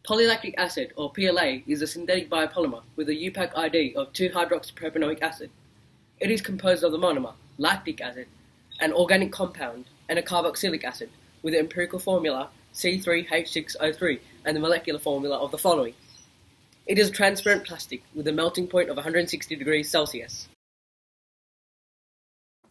Polylactic acid, or PLA, is a synthetic biopolymer with a UPAC ID of 2-hydroxypropanoic acid. It is composed of the monomer, lactic acid, an organic compound, and a carboxylic acid, with the empirical formula C3H6O3 and the molecular formula of the following. It is a transparent plastic with a melting point of 160 degrees Celsius.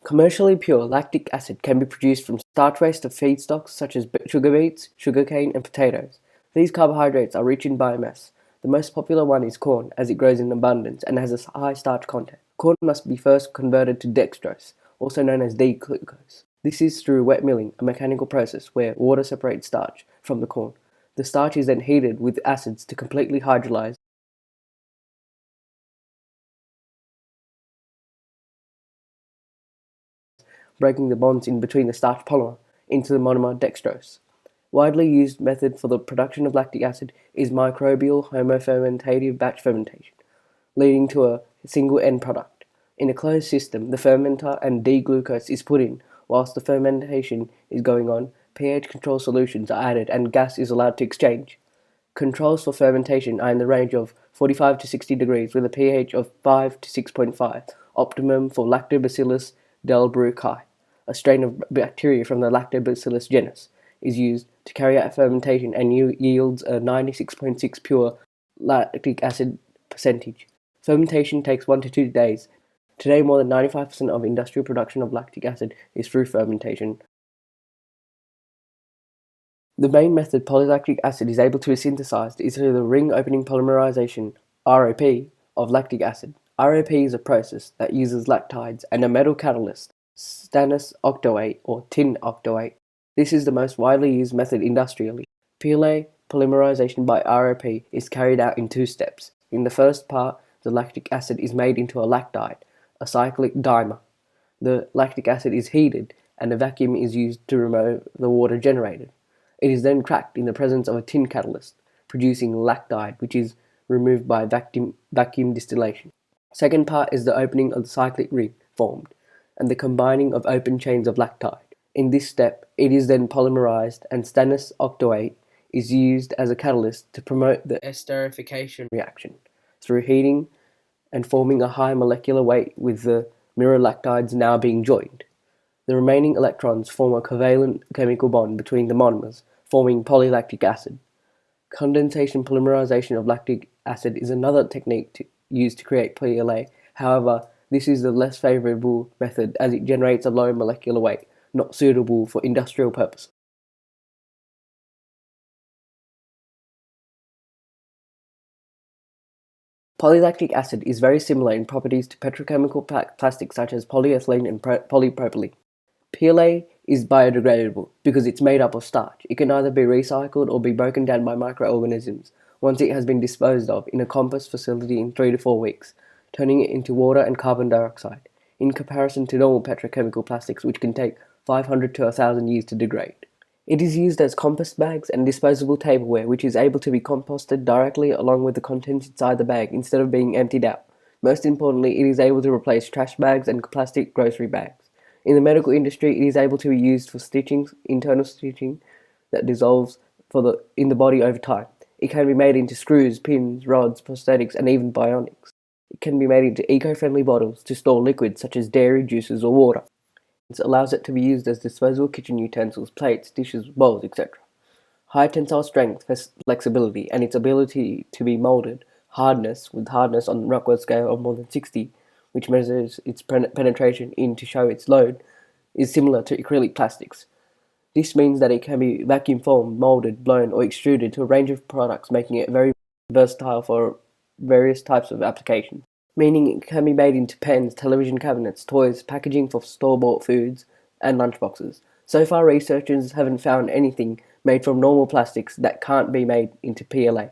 Commercially pure lactic acid can be produced from starch waste of feedstocks such as sugar beets, sugarcane, and potatoes. These carbohydrates are rich in biomass. The most popular one is corn, as it grows in abundance and has a high starch content. Corn must be first converted to dextrose, also known as D-glucose. This is through wet milling, a mechanical process where water separates starch from the corn. The starch is then heated with acids to completely hydrolyze, breaking the bonds in between the starch polymer into the monomer dextrose. Widely used method for the production of lactic acid is microbial Homo fermentative batch fermentation, leading to a single end product. In a closed system, the fermenter and D-glucose is put in. Whilst the fermentation is going on, pH control solutions are added and gas is allowed to exchange. Controls for fermentation are in the range of 45 to 60 degrees with a pH of 5 to 6.5, optimum for Lactobacillus delbrueckii, a strain of bacteria from the Lactobacillus genus, is used to carry out fermentation and yields a 96.6 pure lactic acid percentage. Fermentation takes 1 to 2 days. Today, more than 95% of industrial production of lactic acid is through fermentation. The main method polylactic acid is able to be synthesized is through the ring opening polymerization, ROP, of lactic acid. ROP is a process that uses lactides and a metal catalyst, stannous octoate or tin octoate. This is the most widely used method industrially. PLA polymerization by ROP is carried out in 2 steps. In the first part, the lactic acid is made into a lactide, a cyclic dimer. The lactic acid is heated and a vacuum is used to remove the water generated. It is then cracked in the presence of a tin catalyst, producing lactide, which is removed by vacuum distillation. Second part is the opening of the cyclic ring formed and the combining of open chains of lactide. In this step, it is then polymerized and stannous octoate is used as a catalyst to promote the esterification reaction through heating and forming a high molecular weight with the mirror lactides now being joined. The remaining electrons form a covalent chemical bond between the monomers, forming polylactic acid. Condensation polymerization of lactic acid is another technique used to create PLA. However, this is the less favorable method as it generates a low molecular weight, not suitable for industrial purposes. Polylactic acid is very similar in properties to petrochemical plastics such as polyethylene and polypropylene. PLA is biodegradable because it's made up of starch. It can either be recycled or be broken down by microorganisms once it has been disposed of in a compost facility in 3 to 4 weeks, turning it into water and carbon dioxide, in comparison to normal petrochemical plastics which can take 500 to 1,000 years to degrade. It is used as compost bags and disposable tableware which is able to be composted directly along with the contents inside the bag instead of being emptied out. Most importantly, it is able to replace trash bags and plastic grocery bags. In the medical industry, it is able to be used for stitching, internal stitching that dissolves in the body over time. It can be made into screws, pins, rods, prosthetics, and even bionics. It can be made into eco-friendly bottles to store liquids such as dairy, juices, or water. It allows it to be used as disposable kitchen utensils, plates, dishes, bowls, etc. High tensile strength, flexibility, and its ability to be molded, hardness, with hardness on the Rockwell scale of more than 60, which measures its penetration in to show its load, is similar to acrylic plastics. This means that it can be vacuum formed, molded, blown, or extruded to a range of products, making it very versatile for various types of applications. Meaning it can be made into pens, television cabinets, toys, packaging for store-bought foods, and lunchboxes. So far, researchers haven't found anything made from normal plastics that can't be made into PLA.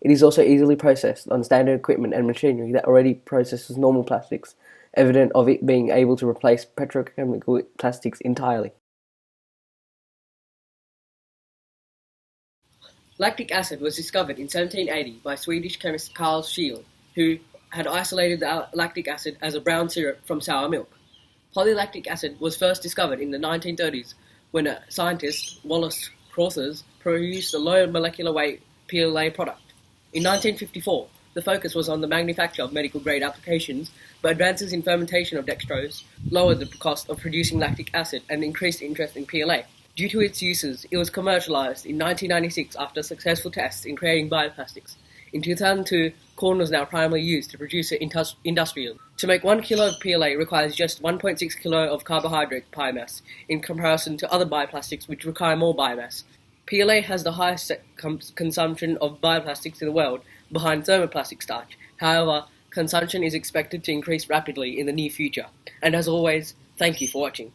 It is also easily processed on standard equipment and machinery that already processes normal plastics, evident of it being able to replace petrochemical plastics entirely. Lactic acid was discovered in 1780 by Swedish chemist Carl Scheele, who had isolated the lactic acid as a brown syrup from sour milk. Polylactic acid was first discovered in the 1930s when a scientist, Wallace Carothers, produced a low molecular weight PLA product. In 1954, the focus was on the manufacture of medical-grade applications, but advances in fermentation of dextrose lowered the cost of producing lactic acid and increased interest in PLA. Due to its uses, it was commercialized in 1996 after successful tests in creating bioplastics. In 2002, corn was now primarily used to produce it industrially. To make 1 kilo of PLA requires just 1.6 kilo of carbohydrate biomass, in comparison to other bioplastics which require more biomass. PLA has the highest consumption of bioplastics in the world, behind thermoplastic starch. However, consumption is expected to increase rapidly in the near future. And as always, thank you for watching.